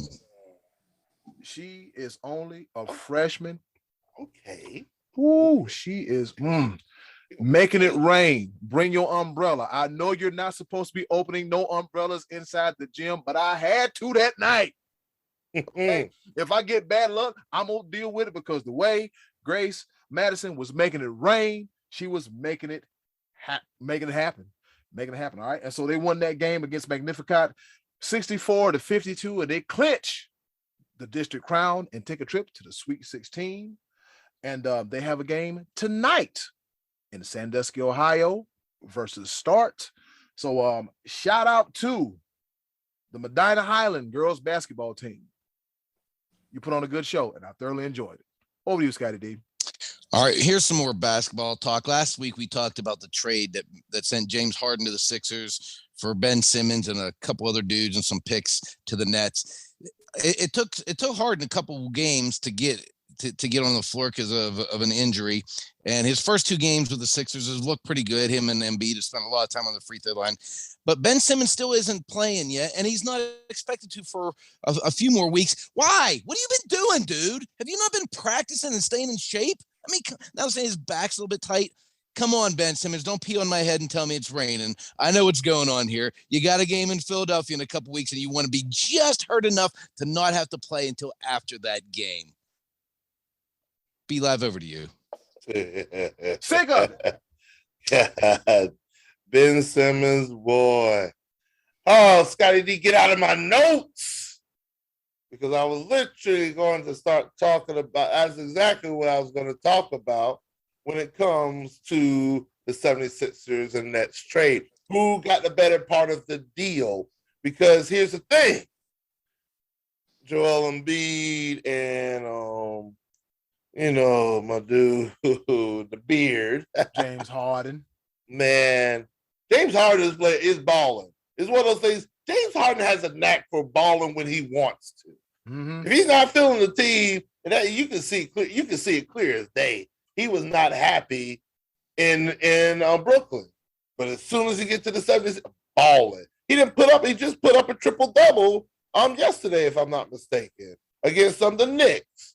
She is only a freshman. Okay. Ooh, she is making it rain. Bring your umbrella. I know you're not supposed to be opening no umbrellas inside the gym, but I had to that night. Okay. If I get bad luck, I'm gonna deal with it, because the way Grace Madison was making it rain, she was making it happen. All right. And so they won that game against Magnificat 64-52, and they clinch the district crown and take a trip to the Sweet 16. And they have a game tonight in Sandusky, Ohio versus Start. So shout out to the Medina Highland girls basketball team. You put on a good show, and I thoroughly enjoyed it. Over to you, Scotty D. All right, here's some more basketball talk. Last week, we talked about the trade that sent James Harden to the Sixers for Ben Simmons and a couple other dudes and some picks to the Nets. It took Harden a couple games to get on the floor because of an injury. And his first 2 games with the Sixers has looked pretty good. Him and Embiid have spent a lot of time on the free throw line. But Ben Simmons still isn't playing yet, and he's not expected to for a few more weeks. Why? What have you been doing, dude? Have you not been practicing and staying in shape? I mean, now I'm saying his back's a little bit tight. Come on, Ben Simmons. Don't pee on my head and tell me it's raining. I know what's going on here. You got a game in Philadelphia in a couple weeks, and you want to be just hurt enough to not have to play until after that game. Be live, over to you. Sick of it. God. Ben Simmons, boy. Oh, Scotty D, get out of my notes. Because I was literally going to start talking about, that's exactly what I was going to talk about when it comes to the 76ers and Nets trade. Who got the better part of the deal? Because here's the thing. Joel Embiid and, my dude, the beard. James Harden. Man, James Harden is balling. It's one of those things. James Harden has a knack for balling when he wants to. Mm-hmm. If he's not feeling the team, and that you can see it clear as day. He was not happy in Brooklyn, but as soon as he gets to the 70s, balling. He just put up a triple-double yesterday, if I'm not mistaken, against the Knicks,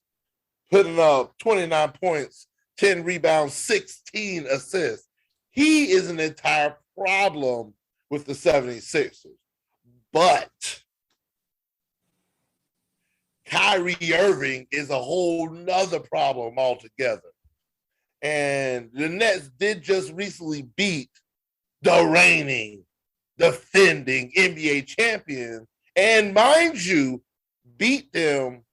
putting up 29 points, 10 rebounds, 16 assists. He is an entire problem with the 76ers. But Kyrie Irving is a whole nother problem altogether. And the Nets did just recently beat the reigning, defending NBA champion. And mind you, beat them,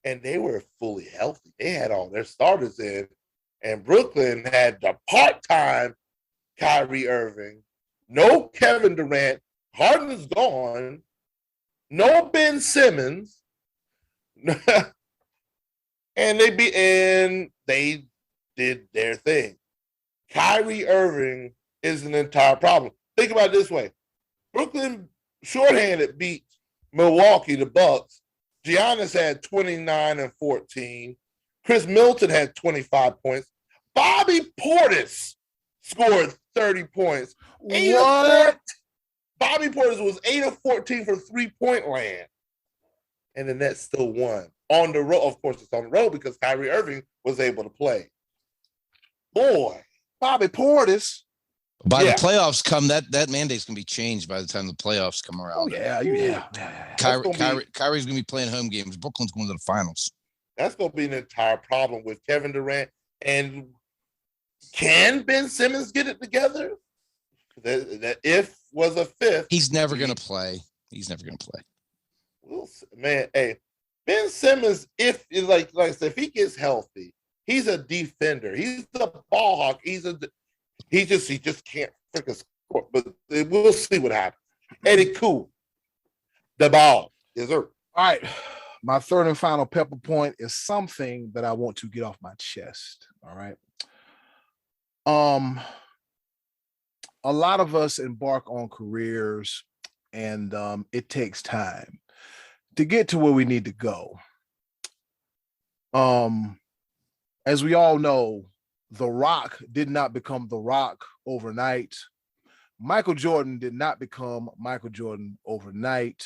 and they were fully healthy. They had all their starters in. And Brooklyn had the part-time Kyrie Irving, no Kevin Durant, Harden is gone, no Ben Simmons, and they did their thing. Kyrie Irving is an entire problem. Think about it this way. Brooklyn shorthanded beat Milwaukee, the Bucks. Giannis had 29 and 14. Chris Middleton had 25 points. Bobby Portis scored 30 points. What? Bobby Portis was 8 of 14 for 3-point land. And the Nets still won. On the road, of course, it's on the road because Kyrie Irving was able to play. Boy. Bobby Portis. By the playoffs come, that mandate's going to be changed by the time the playoffs come around. Oh, yeah. Kyrie's going to be playing home games. Brooklyn's going to the finals. That's going to be an entire problem with Kevin Durant. And can Ben Simmons get it together? That if was a fifth. He's never going to play. Man, hey, Ben Simmons, if like I said, if he gets healthy, he's a defender. He's a ball hawk. He just can't freaking score. But we'll see what happens. Eddie Cool, the ball is there. All right. My third and final pepper point is something that I want to get off my chest. All right. A lot of us embark on careers, and it takes time to get to where we need to go. As we all know, The Rock did not become The Rock overnight. Michael Jordan did not become Michael Jordan overnight.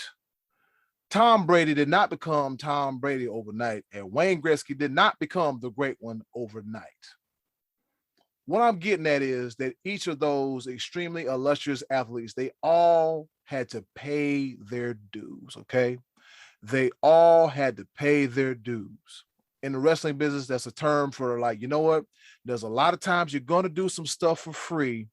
Tom Brady did not become Tom Brady overnight. And Wayne Gretzky did not become the great one overnight. What I'm getting at is that each of those extremely illustrious athletes, they all had to pay their dues, okay? They all had to pay their dues. In the wrestling business, that's a term for like, you know what? There's a lot of times you're going to do some stuff for free,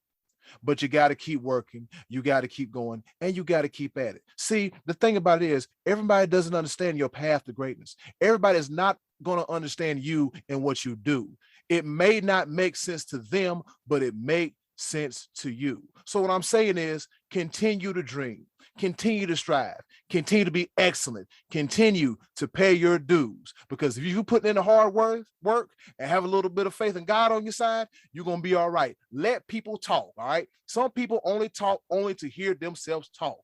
but you got to keep working. You got to keep going, and you got to keep at it. See, the thing about it is everybody doesn't understand your path to greatness. Everybody is not going to understand you and what you do. It may not make sense to them, but it makes sense to you. So what I'm saying is continue to dream, continue to strive, continue to be excellent, continue to pay your dues. Because if you put in the hard work and have a little bit of faith in God on your side, you're going to be all right. Let people talk, all right? Some people only talk only to hear themselves talk.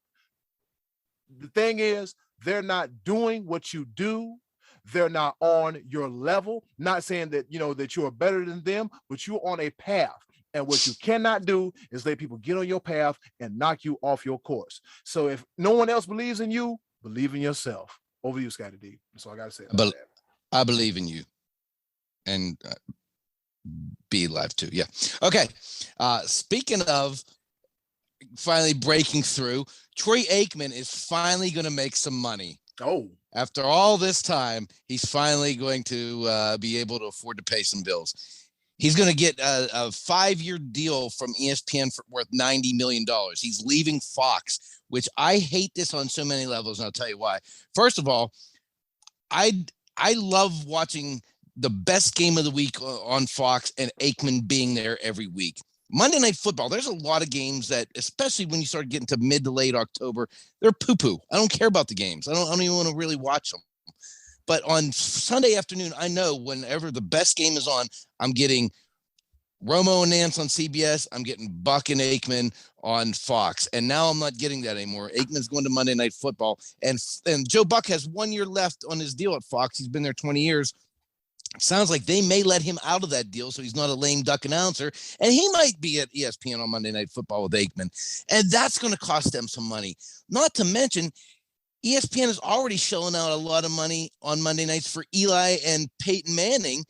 The thing is, they're not doing what you do. They're not on your level. Not saying that, you know, that you are better than them, but you're on a path. And what you cannot do is let people get on your path and knock you off your course. So if no one else believes in you, believe in yourself. Over to you, Scotty D. That's all I got to say about that. I believe in you. And be live too. Yeah. Okay. Speaking of finally breaking through, Troy Aikman is finally going to make some money. Oh. After all this time, he's finally going to be able to afford to pay some bills. He's going to get a 5-year deal from ESPN for worth $90 million. He's leaving Fox, which I hate this on so many levels, and I'll tell you why. First of all, I love watching the best game of the week on Fox and Aikman being there every week. Monday Night Football, there's a lot of games that, especially when you start getting to mid to late October, they're poo-poo. I don't care about the games. I don't even want to really watch them. But on Sunday afternoon, I know whenever the best game is on, I'm getting Romo and Nance on CBS. I'm getting Buck and Aikman on Fox. And now I'm not getting that anymore. Aikman's going to Monday Night Football. And Joe Buck has 1 year left on his deal at Fox. He's been there 20 years. It sounds like they may let him out of that deal so he's not a lame duck announcer. And he might be at ESPN on Monday Night Football with Aikman. And that's going to cost them some money. Not to mention, ESPN is already shelling out a lot of money on Monday nights for Eli and Peyton Manning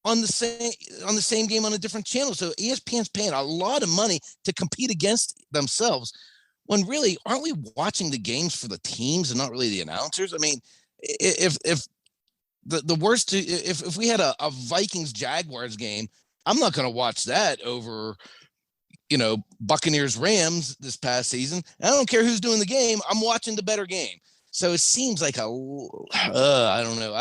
on the same game on a different channel. So ESPN's paying a lot of money to compete against themselves, when really, aren't we watching the games for the teams and not really the announcers? I mean, if we had a Vikings Jaguars game, I'm not going to watch that over, you know, Buccaneers Rams this past season. I don't care who's doing the game. I'm watching the better game. So it seems like I don't know.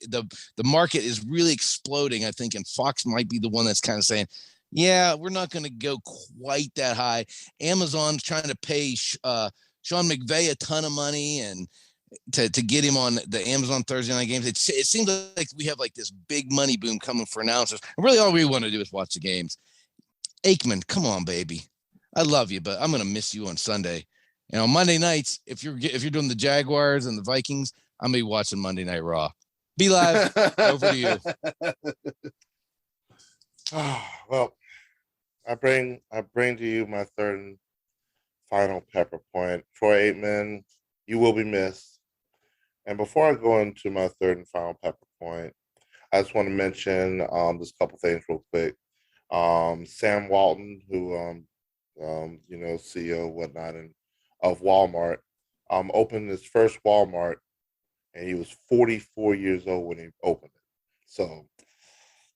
The market is really exploding, I think, and Fox might be the one that's kind of saying, yeah, we're not going to go quite that high. Amazon's trying to pay Sean McVay a ton of money and to get him on the Amazon Thursday night games. It seems like we have like this big money boom coming for announcers. And really all we want to do is watch the games. Aikman, come on, baby. I love you, but I'm going to miss you on Sunday. And on Monday nights, if you're doing the Jaguars and the Vikings, I'm going to be watching Monday Night Raw. Be live. Over to you. Well, I bring to you my third and final pepper point. Troy Aikman, you will be missed. And before I go into my third and final pepper point, I just want to mention just a couple things real quick. Sam Walton, who CEO whatnot of Walmart, opened his first Walmart, and he was 44 years old when he opened it. So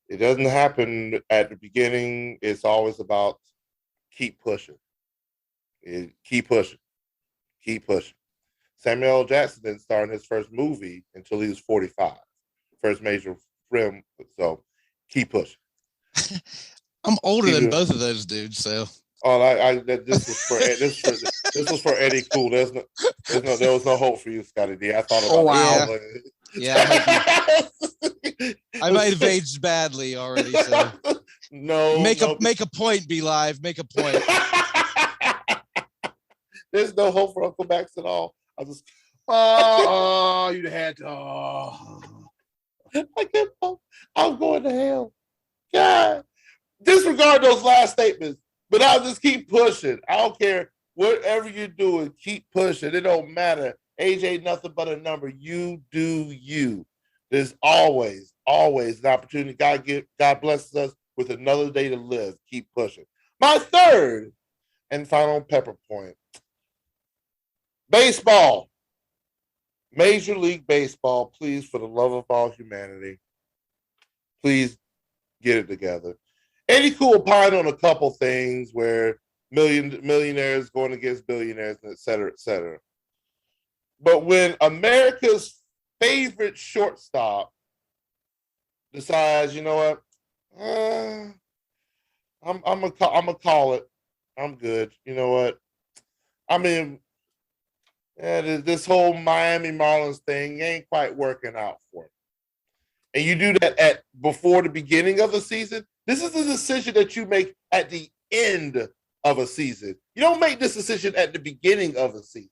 it doesn't happen at the beginning. It's always about keep pushing. Keep pushing. Samuel L. Jackson didn't star in his first movie until he was 45. First major film. So keep pushing. I'm older than both of those dudes, so. Oh, this was for Eddie Cool. There was no hope for you, Scotty D. I thought about wow. Yeah. I might have aged badly already. So make a point. Be live. Make a point. There's no hope for Uncle Max at all. I just you'd had to. I'm going to hell. God, disregard those last statements, but I'll just keep pushing. I don't care whatever you're doing, keep pushing. It don't matter. Age ain't nothing but a number. You do you. There's always an opportunity. God blesses us with another day to live. Keep pushing. My third and final pepper point. Baseball. Major League Baseball, please, for the love of all humanity, please get it together. Eddie cool opined on a couple things where millionaires going against billionaires, et cetera, et cetera. But when America's favorite shortstop decides, you know what, I'm gonna call it. I'm good. You know what? I mean, this whole Miami Marlins thing ain't quite working out for him. And you do that before the beginning of the season. This is a decision that you make at the end of a season. You don't make this decision at the beginning of a season.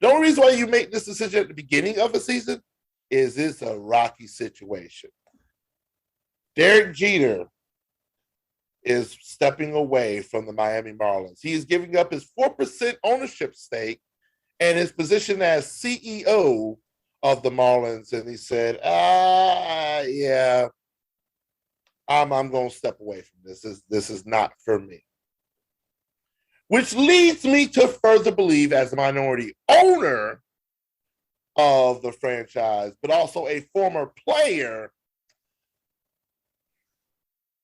The only reason why you make this decision at the beginning of a season is it's a rocky situation. Derek Jeter is stepping away from the Miami Marlins. He is giving up his 4% ownership stake and his position as CEO of the Marlins. And he said, yeah, I'm going to step away from this. This is not for me. Which leads me to further believe, as a minority owner of the franchise, but also a former player,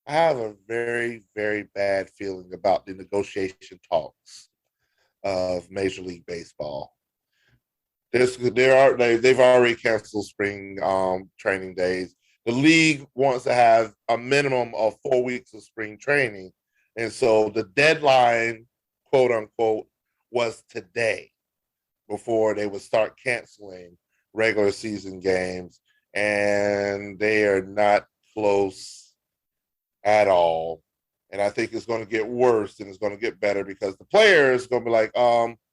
I have a very, very bad feeling about the negotiation talks of Major League Baseball. They've already canceled spring training days. The league wants to have a minimum of 4 weeks of spring training. And so the deadline, quote unquote, was today before they would start canceling regular season games. And they are not close at all. And I think it's going to get worse and it's going to get better because the players are going to be like,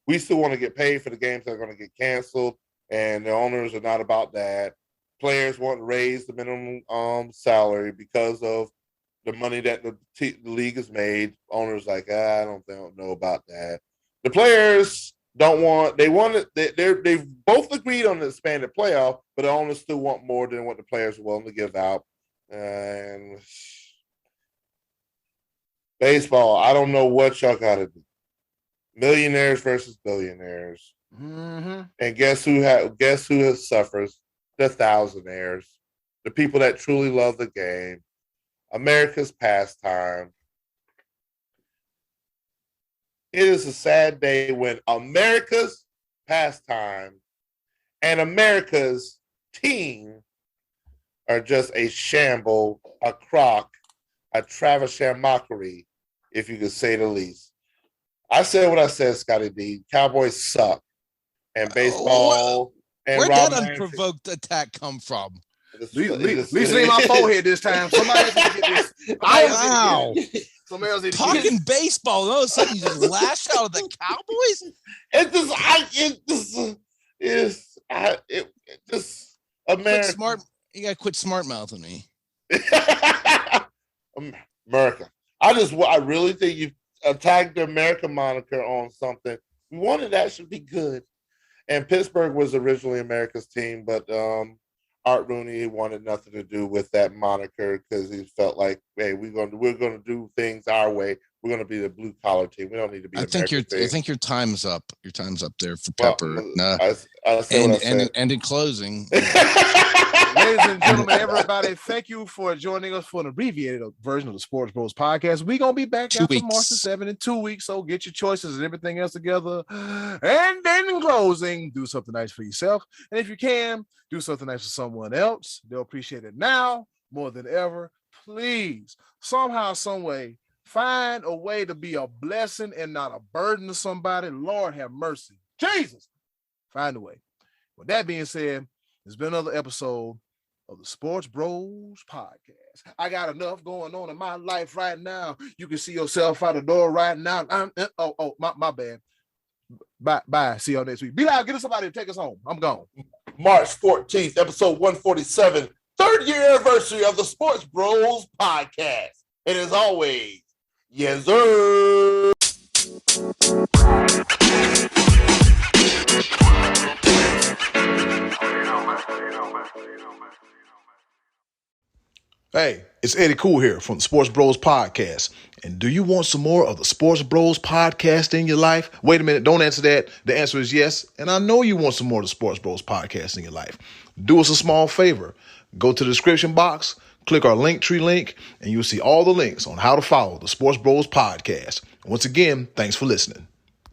we still want to get paid for the games that are going to get canceled. And the owners are not about that. Players want to raise the minimum salary because of the money that the league has made. Owners like, I don't know about that. The players don't want, they've both agreed on the expanded playoff, but the owners still want more than what the players are willing to give out. And baseball, I don't know what y'all got to do. Millionaires versus billionaires. Mm-hmm. And guess who suffers? The thousandaires, the people that truly love the game, America's pastime. It is a sad day when America's pastime and America's team are just a shamble, a crock, a Travis mockery, if you could say the least. I said what I said, Scotty D. Cowboys suck. And baseball. Where'd that unprovoked attack come from? At least it ain't my forehead this time. Somebody else need to get this. Wow. Somebody else need to Talking get baseball, and all of a sudden you just lash out at the Cowboys? It just America. You gotta quit smart mouthing me. America. I really think you attacked the America moniker on something. We wanted that should be good. And Pittsburgh was originally America's team, but Art Rooney wanted nothing to do with that moniker because he felt like, hey, we're going to do things our way. We're going to be the blue collar team. We don't need to be. I think your time's up. Your time's up there for Pepper. And in closing. Ladies and gentlemen, everybody, thank you for joining us for an abbreviated version of the Sports Bros podcast. We're going to be back after March the 7th in 2 weeks, so get your choices and everything else together. And then in closing, do something nice for yourself. And if you can, do something nice for someone else. They'll appreciate it now more than ever. Please, somehow, some way, find a way to be a blessing and not a burden to somebody. Lord have mercy. Jesus, find a way. With that being said, there's been another episode of the Sports Bros podcast. I got enough going on in my life right now. You can see yourself out the door right now. My bad. Bye. See y'all next week. Be loud. Get us somebody to take us home. I'm gone. March 14th, episode 147. 3rd year anniversary of the Sports Bros podcast. And as always, yes, sir. Hey, it's Eddie Cool here from the Sports Bros Podcast. And do you want some more of the Sports Bros Podcast in your life? Wait a minute, don't answer that. The answer is yes. And I know you want some more of the Sports Bros Podcast in your life. Do us a small favor. Go to the description box, click our Linktree link, and you'll see all the links on how to follow the Sports Bros Podcast. Once again, thanks for listening.